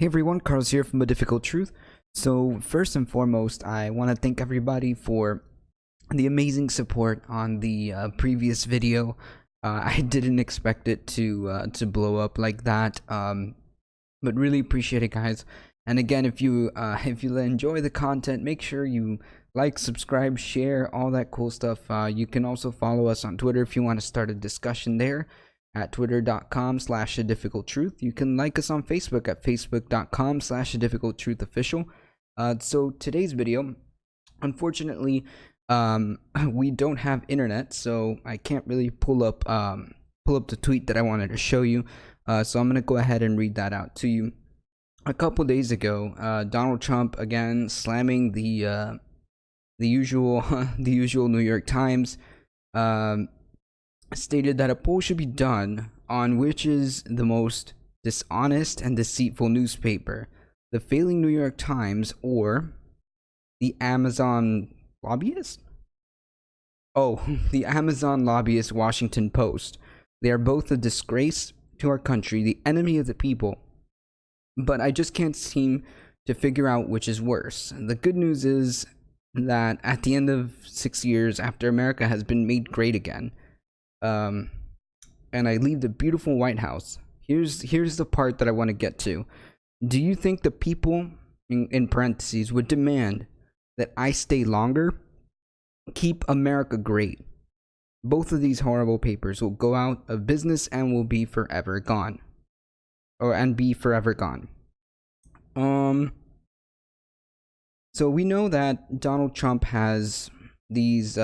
Hey everyone, Carlos here from A Difficult Truth. So, first and foremost, I want to thank everybody for the amazing support on the previous video. I didn't expect it to blow up like that, but really appreciate it, guys. And again, if you enjoy the content, make sure you like, subscribe, share, all that cool stuff. You can also follow us on Twitter if you want to start a discussion there at twitter.com/adifficulttruth. You can like us on Facebook at facebook.com/adifficulttruthofficial. So today's video, unfortunately, we don't have internet, so I can't really pull up the tweet that I wanted to show you. So I'm gonna go ahead and read that out to you. A couple days ago, Donald Trump again slamming the usual the usual New York Times. Stated that a poll should be done on which is the most dishonest and deceitful newspaper, the failing New York Times or the Amazon lobbyist? Oh, the Amazon lobbyist Washington Post. They are both a disgrace to our country, the enemy of the people. But I just can't seem to figure out which is worse. The good news is that at the end of 6 years after America has been made great again, and I leave the beautiful White House, here's the part that I want to get to. Do you think the people, in parentheses, would demand that I stay longer? Keep America great. Both of these horrible papers will go out of business and will be forever gone. And be forever gone. So we know that Donald Trump has these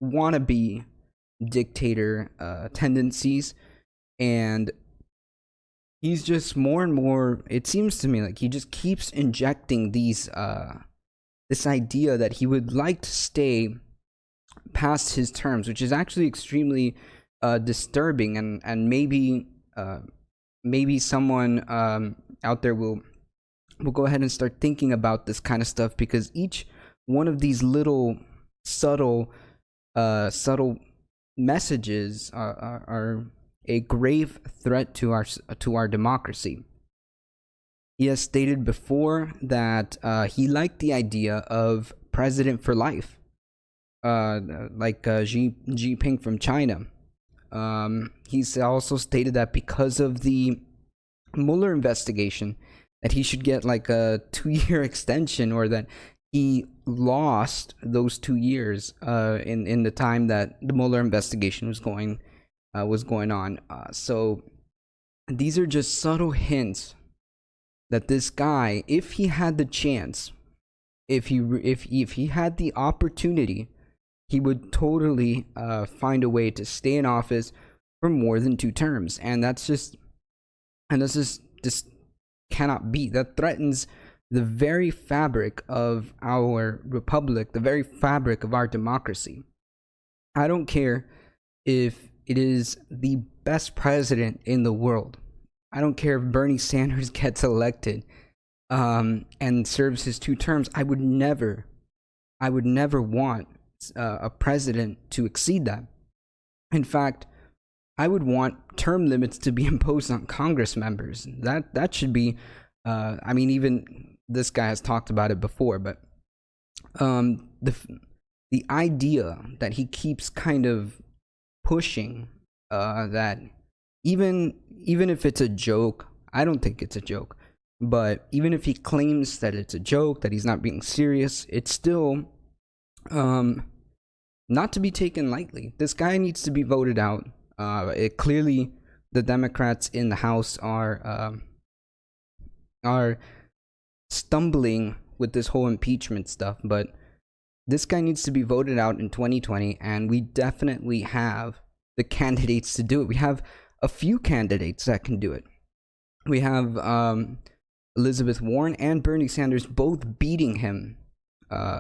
wannabe dictator tendencies, and he's just more and more, it seems to me like he just keeps injecting these this idea that he would like to stay past his terms, which is actually extremely disturbing, and maybe someone out there will go ahead and start thinking about this kind of stuff, because each one of these little subtle messages are a grave threat to our democracy. He has stated before that he liked the idea of president for life, like Xi Jinping from China. He's also stated that because of the Mueller investigation, that he should get like a 2-year extension, or that he lost those 2 years in the time that the Mueller investigation was going on. So these are just subtle hints that this guy, if he had the chance, if he had the opportunity, he would totally find a way to stay in office for more than 2 terms, and that's just cannot be. That threatens the very fabric of our republic, the very fabric of our democracy. I don't care if it is the best president in the world. I don't care if Bernie Sanders gets elected and serves his 2 terms. I would never want a president to exceed that. In fact, I would want term limits to be imposed on Congress members. That should be, I mean, even this guy has talked about it before, but the idea that he keeps kind of pushing, that even if it's a joke, I don't think it's a joke, but even if he claims that it's a joke, that he's not being serious, it's still not to be taken lightly. This guy needs to be voted out. Clearly, the Democrats in the House are stumbling with this whole impeachment stuff, but this guy needs to be voted out in 2020, and we definitely have the candidates to do it. We have a few candidates that can do it. We have Elizabeth Warren and Bernie Sanders both beating him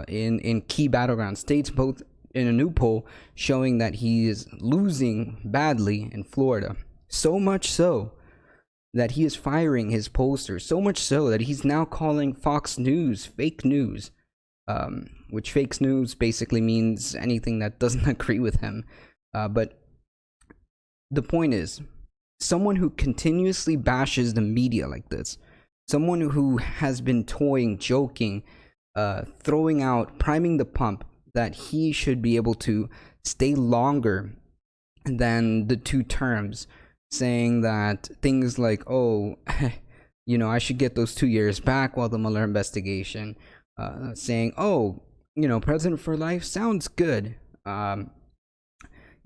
in key battleground states, both in a new poll showing that he is losing badly in Florida. So much so that he is firing his pollsters. So much so that he's now calling Fox News fake news, which fake news basically means anything that doesn't agree with him. But the point is, someone who continuously bashes the media like this, someone who has been toying, joking, throwing out, priming the pump that he should be able to stay longer than the 2 terms, saying that things like, oh, I should get those 2 years back while the Mueller investigation, saying, oh, president for life sounds good.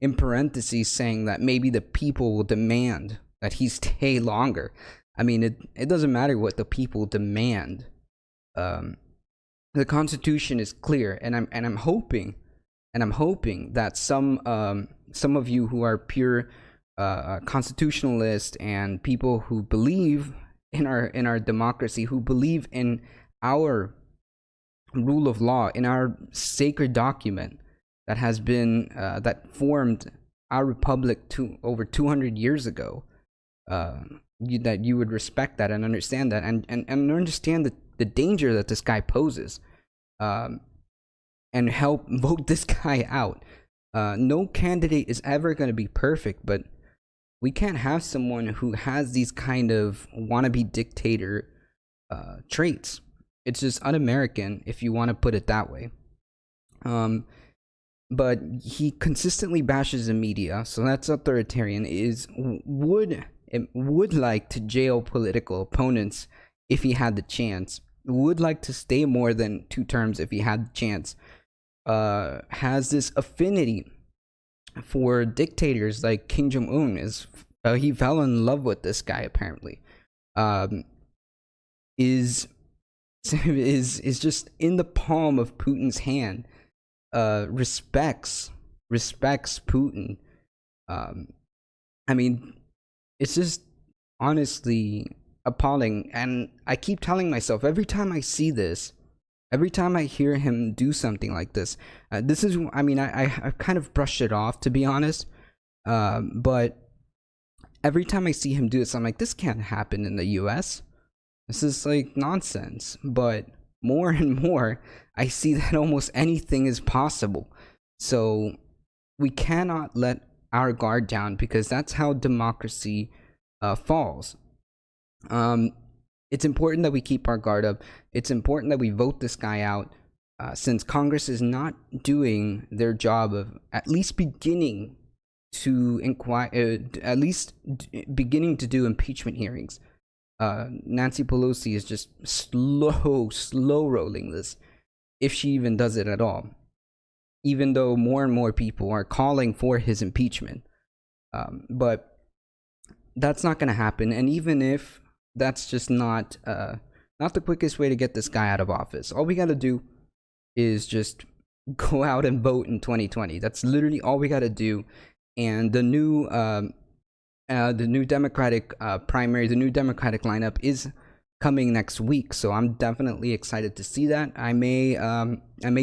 In parentheses, saying that maybe the people will demand that he stay longer. I mean, it doesn't matter what the people demand. The Constitution is clear, and I'm hoping that some of you who are pure constitutionalists and people who believe in our democracy, who believe in our rule of law, in our sacred document that has been that formed our republic over 200 years ago, that you would respect that and understand that, and understand the danger that this guy poses, and help vote this guy out. No candidate is ever going to be perfect, but we can't have someone who has these kind of wannabe dictator traits. It's just un-American, if you want to put it that way. But he consistently bashes the media, so that's authoritarian. Would like to jail political opponents if he had the chance. Would like to stay more than 2 terms if he had the chance. Has this affinity for dictators like Kim Jong-un. He fell in love with this guy apparently. Is just in the palm of Putin's hand. Respects Putin. I mean, it's just honestly appalling, and I keep telling myself every time I see this, every time I hear him do something like this, I kind of brushed it off, to be honest, but every time I see him do this, I'm like, this can't happen in the US. This is like nonsense. But more and more, I see that almost anything is possible. So we cannot let our guard down, because that's how democracy falls. It's important that we keep our guard up. It's important that we vote this guy out, since Congress is not doing their job of at least beginning to inquire, beginning to do impeachment hearings. Nancy Pelosi is just slow rolling this, if she even does it at all, even though more and more people are calling for his impeachment. But that's not going to happen. And even if that's just not the quickest way to get this guy out of office, all we got to do is just go out and vote in 2020. That's literally all we got to do. And the new Democratic primary, the new Democratic lineup is coming next week, so I'm definitely excited to see that. I may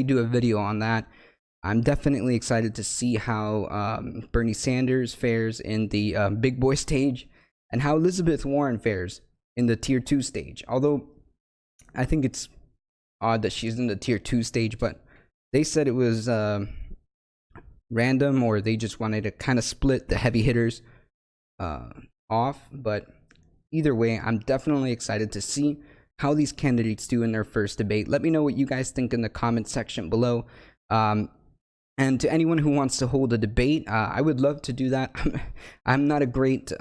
do a video on that. I'm definitely excited to see how Bernie Sanders fares in the big boy stage, and how Elizabeth Warren fares in the tier 2 stage. Although I think it's odd that she's in the tier 2 stage, but they said it was random, or they just wanted to kind of split the heavy hitters off. But either way, I'm definitely excited to see how these candidates do in their first debate. Let me know what you guys think in the comment section below. And to anyone who wants to hold a debate, I would love to do that. I'm not a great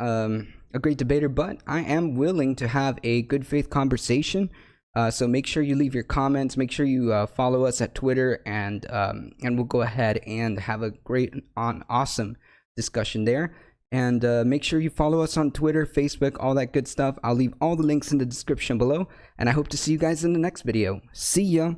debater, but I am willing to have a good faith conversation. So make sure you leave your comments. Make sure you follow us at Twitter, and we'll go ahead and have a awesome discussion there. And make sure you follow us on Twitter, Facebook, all that good stuff. I'll leave all the links in the description below, and I hope to see you guys in the next video. See ya!